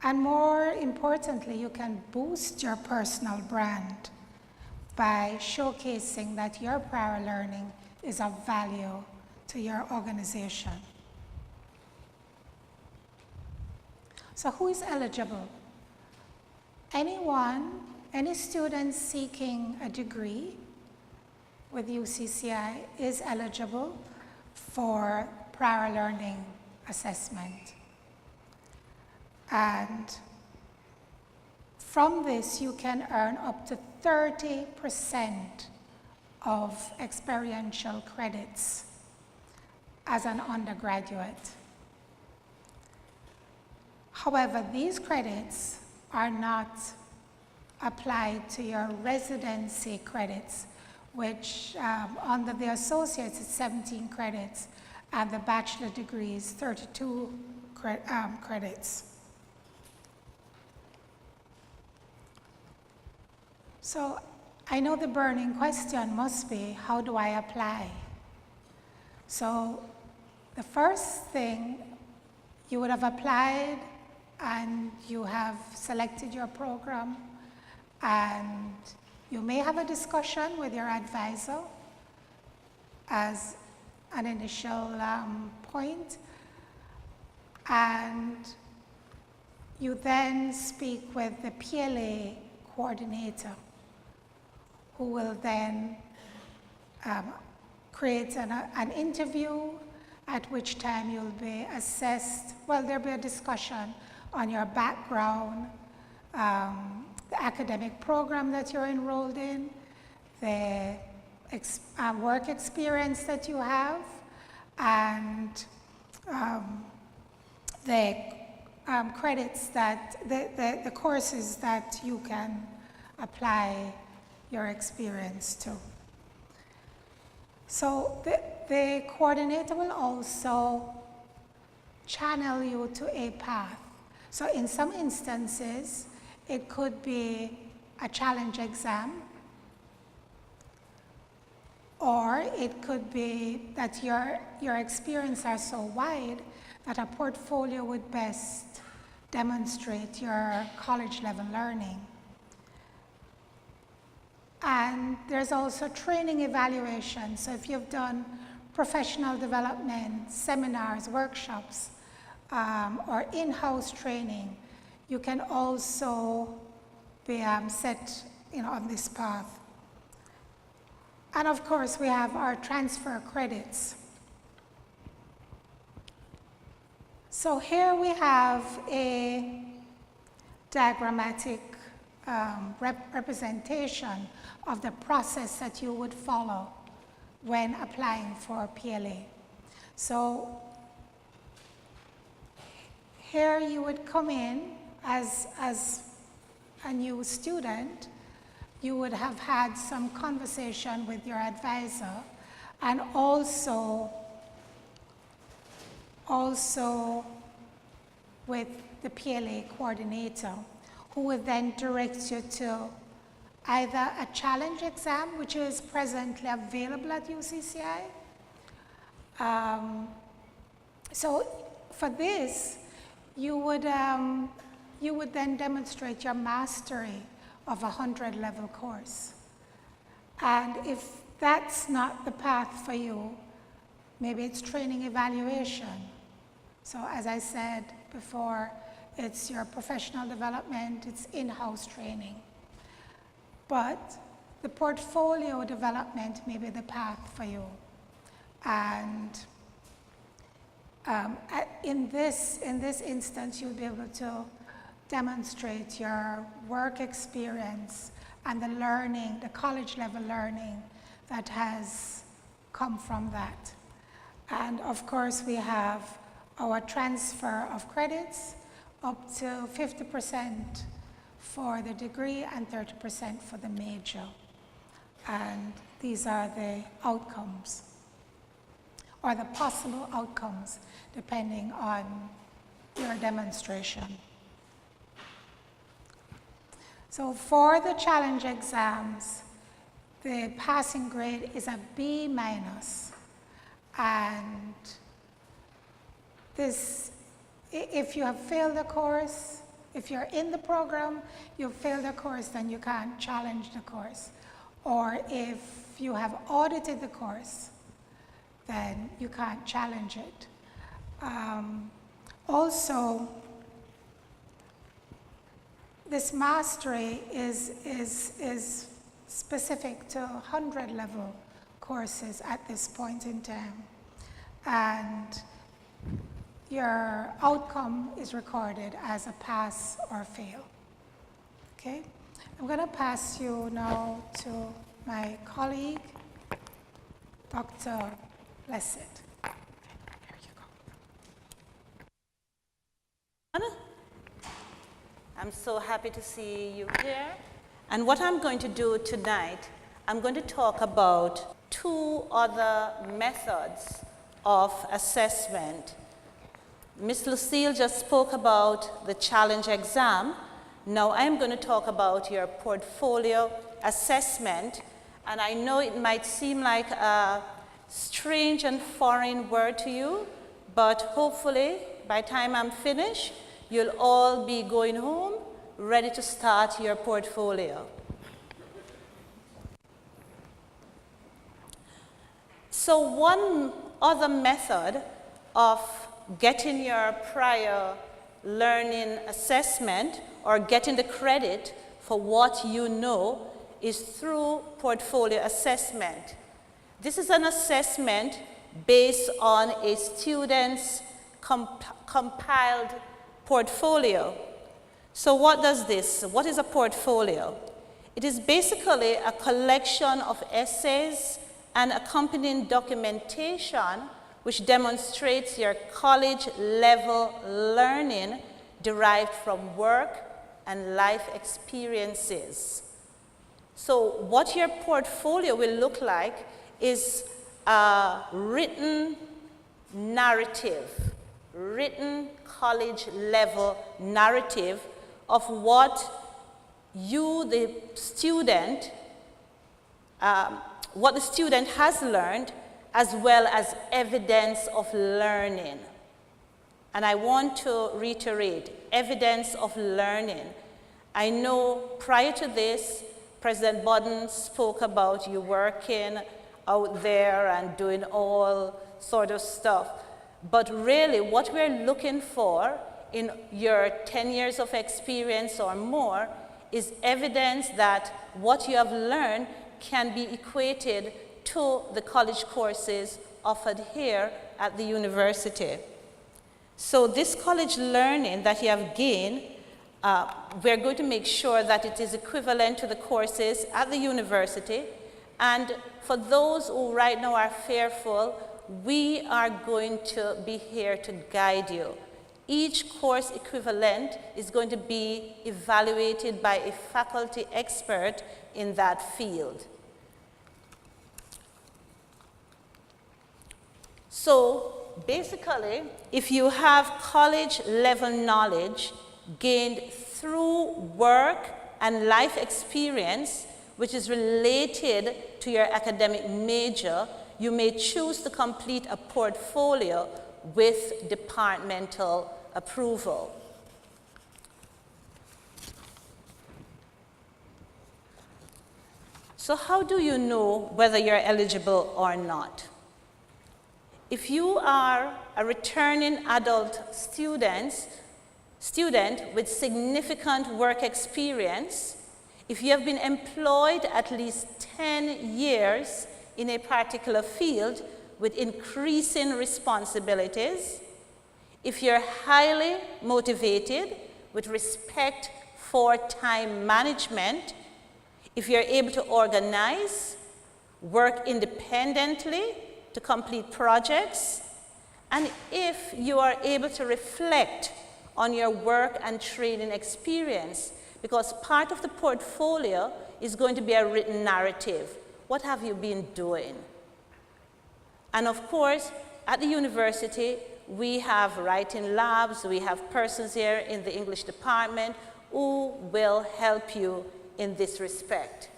And more importantly, you can boost your personal brand by showcasing that your prior learning is of value to your organization. So who is eligible? Anyone, any student seeking a degree with UCCI is eligible for prior learning assessment. And from this, you can earn up to 30% of experiential credits as an undergraduate. However, these credits are not applied to your residency credits, which under the associates is 17 credits, and the bachelor degree is 32 credits. So I know the burning question must be, how do I apply? So the first thing, you would have applied and you have selected your program, and you may have a discussion with your advisor as an initial point, and you then speak with the PLA coordinator, who will then create an interview, at which time you'll be assessed. Well, there'll be a discussion on your background, the academic program that you're enrolled in, the work experience that you have, and the credits that, the courses that you can apply your experience to. So the coordinator will also channel you to a path. So in some instances, it could be a challenge exam, or it could be that your experience are so wide that a portfolio would best demonstrate your college level learning. And there's also training evaluation. So if you've done professional development, seminars, workshops, or in-house training, you can also be set on this path. And of course, we have our transfer credits. So here we have a diagrammatic representation of the process that you would follow when applying for PLA. So here you would come in as a new student. You would have had some conversation with your advisor, and also with the PLA coordinator, who would then direct you to either a challenge exam, which is presently available at UCCI. So for this, you would then demonstrate your mastery of a 100-level course. And if that's not the path for you, maybe it's training evaluation. So as I said before, it's your professional development, it's in-house training. But the portfolio development may be the path for you. And in this instance, you'll be able to demonstrate your work experience and the learning, the college level learning that has come from that. And of course, we have our transfer of credits up to 50% for the degree and 30% for the major. And these are the outcomes, or the possible outcomes, depending on your demonstration. So for the challenge exams, the passing grade is a B-. And this, if you have failed the course, if you're in the program, you've failed the course, then you can't challenge the course. Or if you have audited the course, then you can't challenge it. Also, this mastery is specific to 100-level courses at this point in time. And your outcome is recorded as a pass or fail. Okay? I'm going to pass you now to my colleague, Dr. Blessed. Here you go. I'm so happy to see you here. And what I'm going to do tonight, I'm going to talk about two other methods of assessment. Ms. Lucille just spoke about the challenge exam. Now I'm going to talk about your portfolio assessment. And I know it might seem like a strange and foreign word to you, but hopefully by the time I'm finished, you'll all be going home ready to start your portfolio. So one other method of getting your prior learning assessment or getting the credit for what you know is through portfolio assessment. This is an assessment based on a student's compiled portfolio. So what does this? What is a portfolio? It is basically a collection of essays and accompanying documentation which demonstrates your college level learning derived from work and life experiences. So what your portfolio will look like is a written narrative, written college level narrative of what you, the student, has learned, as well as evidence of learning. And I want to reiterate, evidence of learning. I know prior to this, President Budden spoke about you working out there and doing all sort of stuff. But really, what we're looking for in your 10 years of experience or more is evidence that what you have learned can be equated to the college courses offered here at the university. So this college learning that you have gained, we're going to make sure that it is equivalent to the courses at the university. And for those who right now are fearful, we are going to be here to guide you. Each course equivalent is going to be evaluated by a faculty expert in that field. So basically, if you have college level knowledge gained through work and life experience, which is related to your academic major, you may choose to complete a portfolio with departmental approval. So how do you know whether you're eligible or not? If you are a returning adult student with significant work experience, if you have been employed at least 10 years in a particular field with increasing responsibilities, if you're highly motivated with respect for time management, if you're able to organize, work independently to complete projects, and if you are able to reflect on your work and training experience, because part of the portfolio is going to be a written narrative. What have you been doing? And of course, at the university, we have writing labs, we have persons here in the English department who will help you in this respect.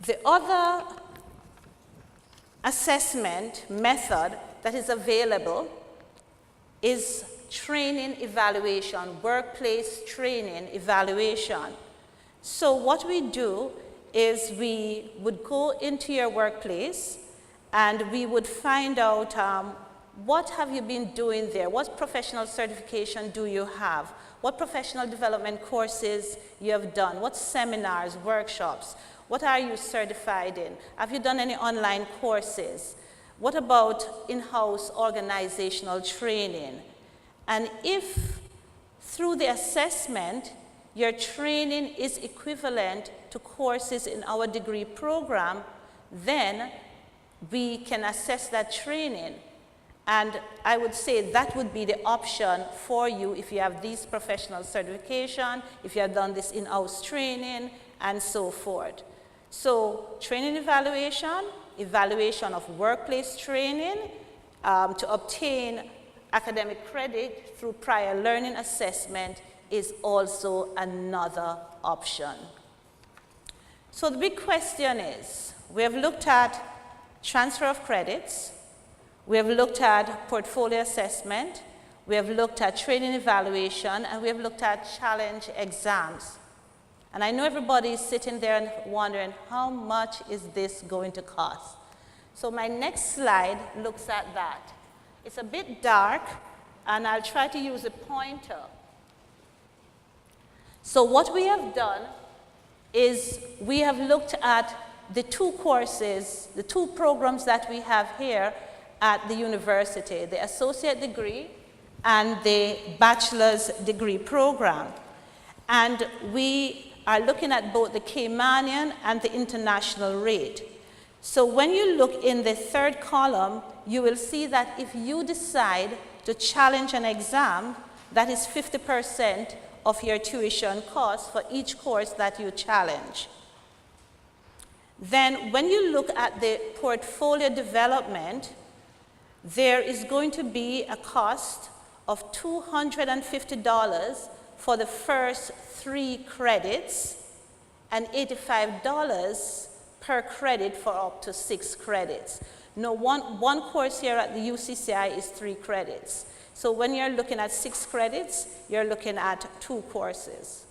The other assessment method that is available is training evaluation, workplace training evaluation. So what we do is we would go into your workplace and we would find out what have you been doing there, what professional certification do you have, what professional development courses you have done, what seminars, workshops, what are you certified in, have you done any online courses, what about in-house organizational training, and if through the assessment your training is equivalent to courses in our degree program, then we can assess that training. And I would say that would be the option for you if you have these professional certification, if you have done this in-house training, and so forth. So training evaluation, evaluation of workplace training to obtain academic credit through prior learning assessment is also another option. So the big question is, we have looked at transfer of credits, we have looked at portfolio assessment, we have looked at training evaluation, and we have looked at challenge exams. And I know everybody is sitting there and wondering, how much is this going to cost? So my next slide looks at that. It's a bit dark, and I'll try to use a pointer. So what we have done is we have looked at the two courses, the two programs that we have here at the university, the associate degree and the bachelor's degree program. And we are looking at both the Caymanian and the international rate. So when you look in the third column, you will see that if you decide to challenge an exam, that is 50% of your tuition cost for each course that you challenge. Then when you look at the portfolio development, there is going to be a cost of $250 for the first 3 credits and $85 per credit for up to 6 credits. Now, one course here at the UCCI is 3 credits. So when you're looking at 6 credits, you're looking at 2 courses.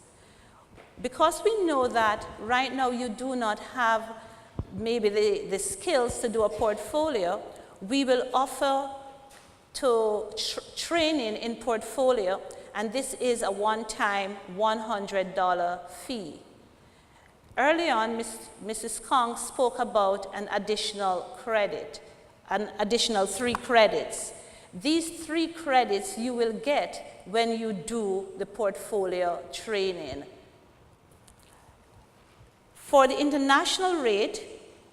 Because we know that right now you do not have maybe the skills to do a portfolio, we will offer to training in portfolio, and this is a one-time $100 fee. Early on, Mrs. Kong spoke about an additional credit, an additional 3 credits. These 3 credits you will get when you do the portfolio training. For the international rate,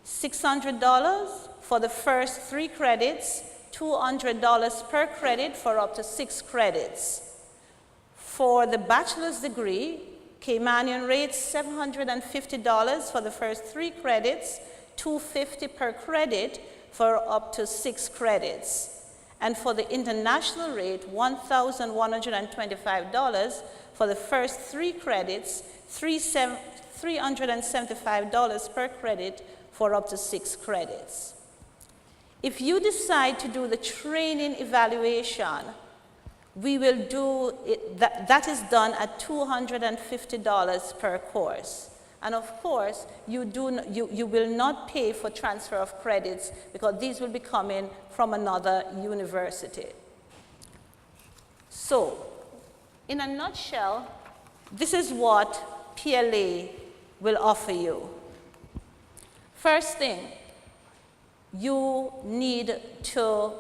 $600 for the first 3 credits, $200 per credit for up to 6 credits. For the bachelor's degree, Caymanian rate, $750 for the first 3 credits, $250 per credit for up to 6 credits. And for the international rate, $1,125 for the first 3 credits, $375 per credit for up to 6 credits. If you decide to do the training evaluation, we will do it, that is done at $250 per course. And of course, you will not pay for transfer of credits because these will be coming from another university. So, in a nutshell, this is what PLA will offer you. First thing, you need to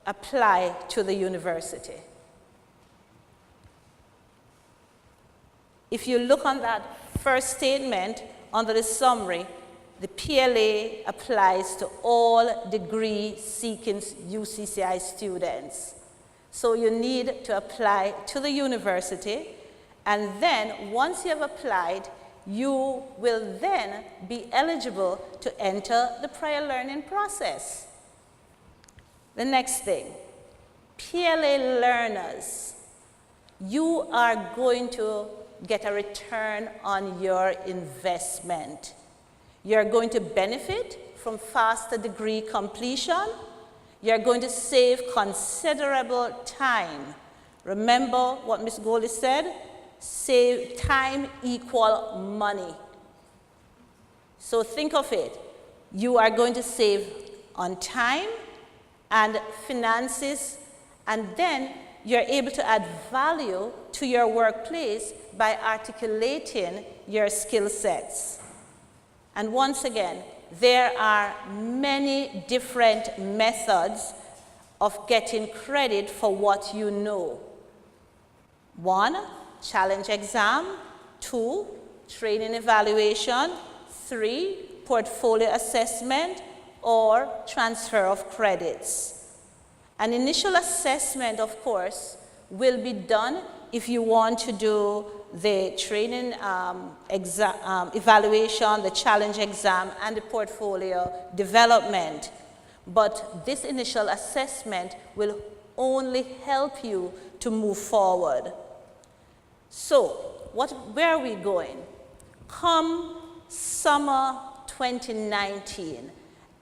apply to the university. If you look on that first statement under the summary, the PLA applies to all degree-seeking UCCI students. So you need to apply to the university, and then once you have applied, you will then be eligible to enter the prior learning process. The next thing, PLA learners, you are going to get a return on your investment. You're going to benefit from faster degree completion. You're going to save considerable time. Remember what Ms. Goldie said? Save time equal money. So think of it. You are going to save on time and finances, and then you're able to add value to your workplace by articulating your skill sets. And once again, there are many different methods of getting credit for what you know. 1, challenge exam. 2, training evaluation. 3, portfolio assessment or transfer of credits. An initial assessment, of course, will be done if you want to do the training evaluation, the challenge exam, and the portfolio development. But this initial assessment will only help you to move forward. So, where are we going? Come summer 2019,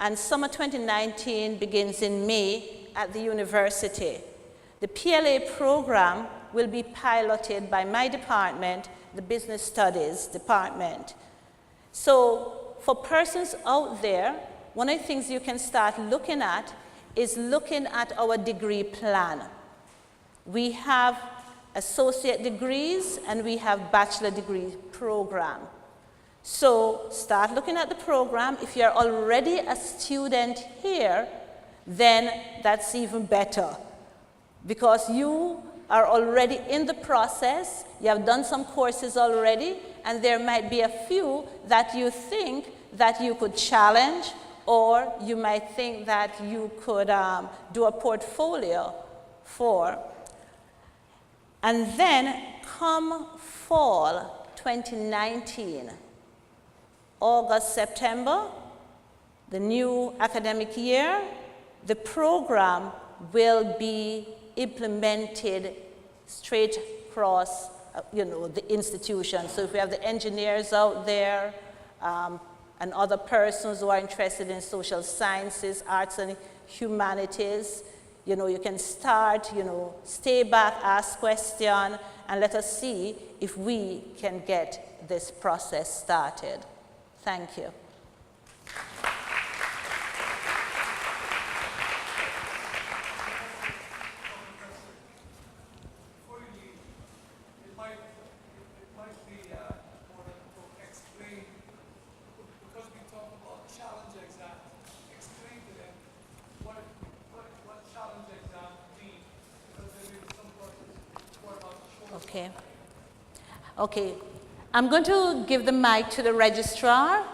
and summer 2019 begins in May at the university. The PLA program will be piloted by my department, the Business Studies department. So for persons out there, one of the things you can start looking at is looking at our degree plan. We have associate degrees and we have bachelor degree program. So start looking at the program. If you're already a student here, then that's even better because you are already in the process, you have done some courses already, and there might be a few that you think that you could challenge, or you might think that you could do a portfolio for. And then come fall 2019, August, September, the new academic year, the program will be implemented straight across, the institution. So if we have the engineers out there and other persons who are interested in social sciences, arts and humanities, you can start, stay back, ask questions, and let us see if we can get this process started. Thank you. Okay. Okay. I'm going to give the mic to the registrar,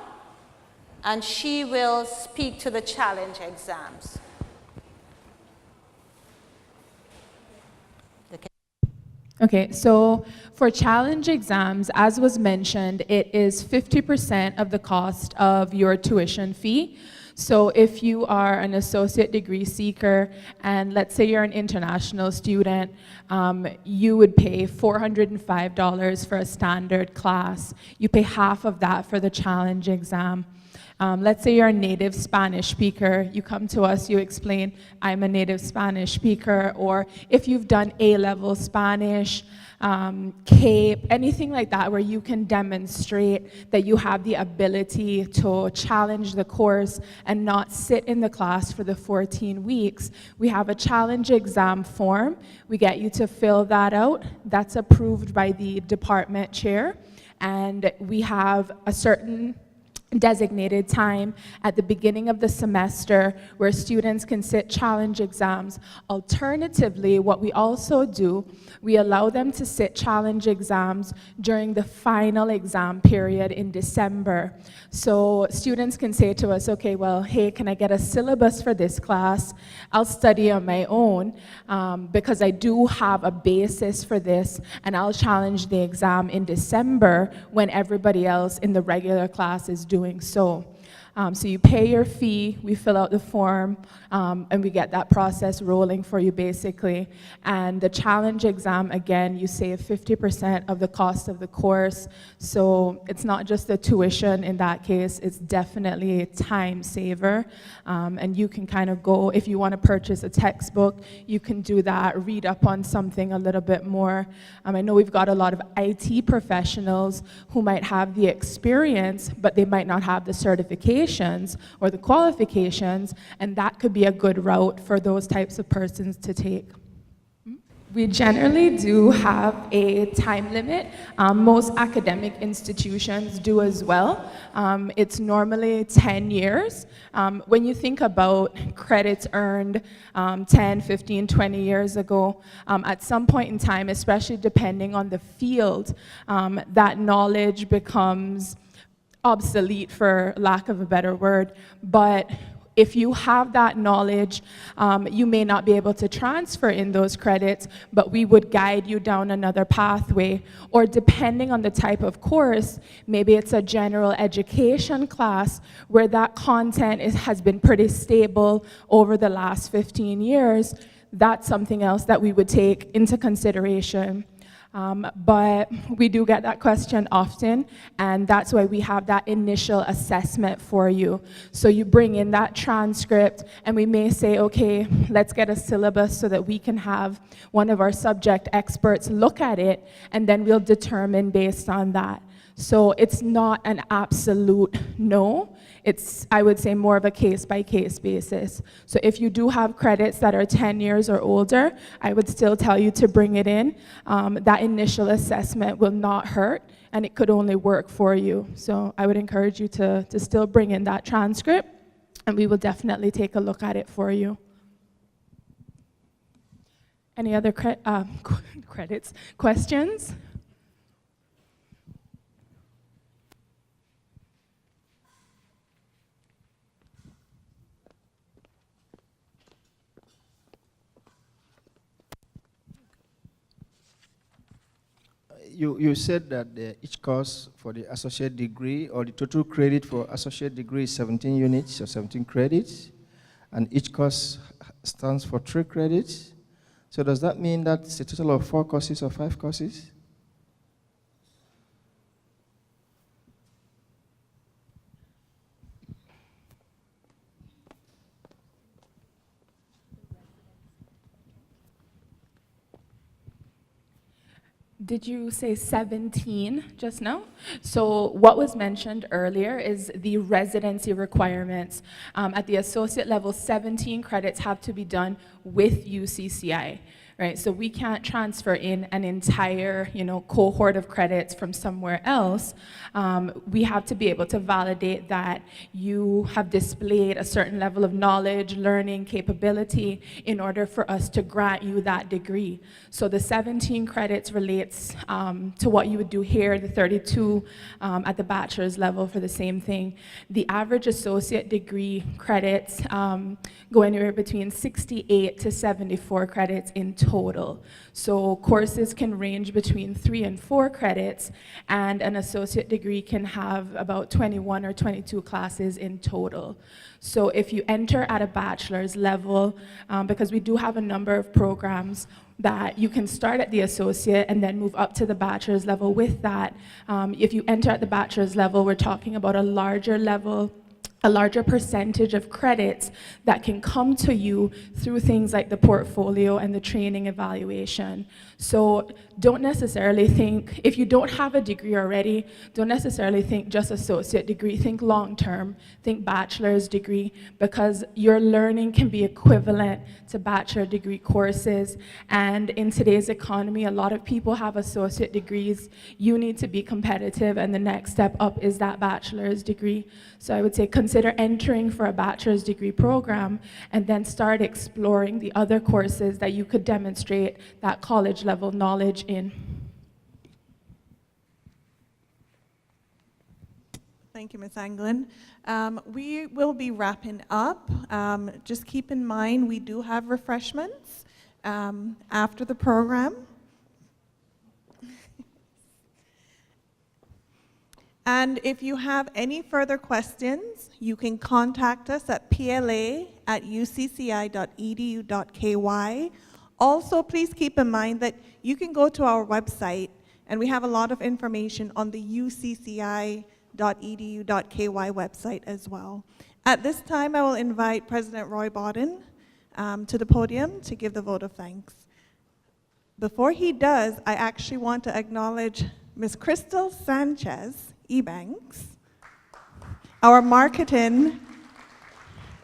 and she will speak to the challenge exams. Okay, so for challenge exams, as was mentioned, it is 50% of the cost of your tuition fee. So if you are an associate degree seeker, and let's say you're an international student, you would pay $405 for a standard class. You pay half of that for the challenge exam. Let's say you're a native Spanish speaker. You come to us, you explain, I'm a native Spanish speaker, or if you've done A-level Spanish, CAPE, anything like that where you can demonstrate that you have the ability to challenge the course and not sit in the class for the 14 weeks. We have a challenge exam form. We get you to fill that out. That's approved by the department chair, and we have a certain designated time at the beginning of the semester where students can sit challenge exams. Alternatively, what we also do, we allow them to sit challenge exams during the final exam period in December. So students can say to us, okay, well, hey, can I get a syllabus for this class? I'll study on my own because I do have a basis for this, and I'll challenge the exam in December when everybody else in the regular class is doing so. So you pay your fee, we fill out the form, and we get that process rolling for you basically. And the challenge exam, again, you save 50% of the cost of the course. So it's not just the tuition in that case, it's definitely a time saver. And you can kind of go, if you want to purchase a textbook, you can do that, read up on something a little bit more. I know we've got a lot of IT professionals who might have the experience, but they might not have the certification or the qualifications, and that could be a good route for those types of persons to take. We generally do have a time limit. Most academic institutions do as well. It's normally 10 years. When you think about credits earned 10, 15, 20 years ago, at some point in time, especially depending on the field, that knowledge becomes obsolete, for lack of a better word. But if you have that knowledge, you may not be able to transfer in those credits, but we would guide you down another pathway. Or depending on the type of course, maybe it's a general education class where that content has been pretty stable over the last 15 years. That's something else that we would take into consideration. But we do get that question often, and that's why we have that initial assessment for you. So you bring in that transcript, and we may say, okay, let's get a syllabus so that we can have one of our subject experts look at it, and then we'll determine based on that. So it's not an absolute no. It's, I would say, more of a case-by-case basis. So if you do have credits that are 10 years or older, I would still tell you to bring it in. That initial assessment will not hurt, and it could only work for you. So I would encourage you to still bring in that transcript, and we will definitely take a look at it for you. Any other credits? Questions? You said that each course for the associate degree, or the total credit for associate degree, is 17 units or 17 credits, and each course stands for 3 credits. So does that mean that it's a total of 4 courses or 5 courses? Did you say 17 just now? So what was mentioned earlier is the residency requirements. At the associate level, 17 credits have to be done with UCCI. Right, so we can't transfer in an entire, cohort of credits from somewhere else. We have to be able to validate that you have displayed a certain level of knowledge, learning, capability in order for us to grant you that degree. So the 17 credits relates to what you would do here, the 32 at the bachelor's level for the same thing. The average associate degree credits go anywhere between 68 to 74 credits in total. So courses can range between 3 and 4 credits, and an associate degree can have about 21 or 22 classes in total. So if you enter at a bachelor's level, because we do have a number of programs that you can start at the associate and then move up to the bachelor's level with that. If you enter at the bachelor's level, we're talking about a larger level, a larger percentage of credits that can come to you through things like the portfolio and the training evaluation. So don't necessarily think, if you don't have a degree already, don't necessarily think just associate degree, think long-term, think bachelor's degree, because your learning can be equivalent to bachelor degree courses. And in today's economy, a lot of people have associate degrees. You need to be competitive, and the next step up is that bachelor's degree. So I would say consider entering for a bachelor's degree program and then start exploring the other courses that you could demonstrate that college level knowledge in. Thank you, Ms. Anglin. We will be wrapping up. Just keep in mind we do have refreshments after the program. And if you have any further questions, you can contact us at pla@ucci.edu.ky. Also, please keep in mind that you can go to our website, and we have a lot of information on the ucci.edu.ky website as well. At this time, I will invite President Roy Bodden to the podium to give the vote of thanks. Before he does, I actually want to acknowledge Ms. Crystal Sanchez Ebanks, our marketing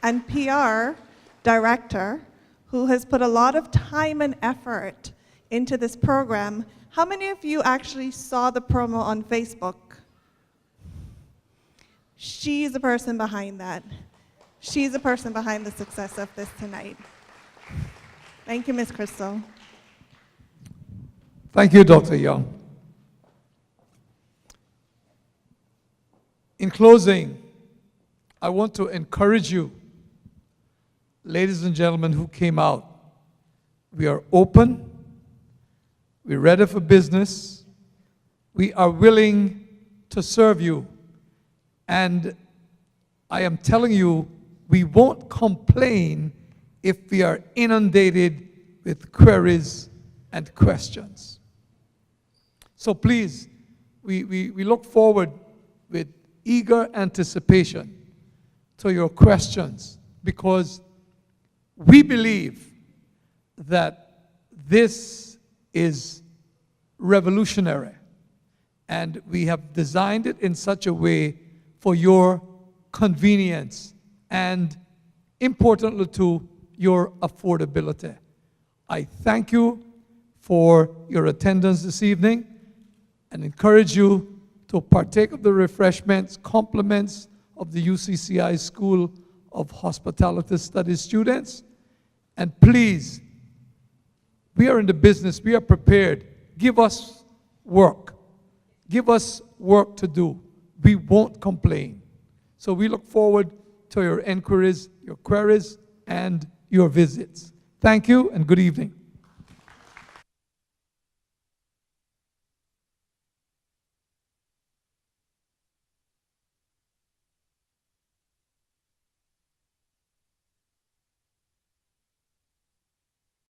and PR director, who has put a lot of time and effort into this program. How many of you actually saw the promo on Facebook? She's the person behind that. She's the person behind the success of this tonight. Thank you, Ms. Crystal. Thank you, Dr. Young. In closing, I want to encourage you, ladies and gentlemen who came out. We are open, we're ready for business, we are willing to serve you, and I am telling you, we won't complain if we are inundated with queries and questions. So please, we look forward with eager anticipation to your questions, because we believe that this is revolutionary, and we have designed it in such a way for your convenience and, importantly too, your affordability. I thank you for your attendance this evening and encourage you to partake of the refreshments, compliments of the UCCI School of Hospitality Studies students. And please, we are in the business, we are prepared. Give us work. Give us work to do. We won't complain. So we look forward to your inquiries, your queries, and your visits. Thank you and good evening.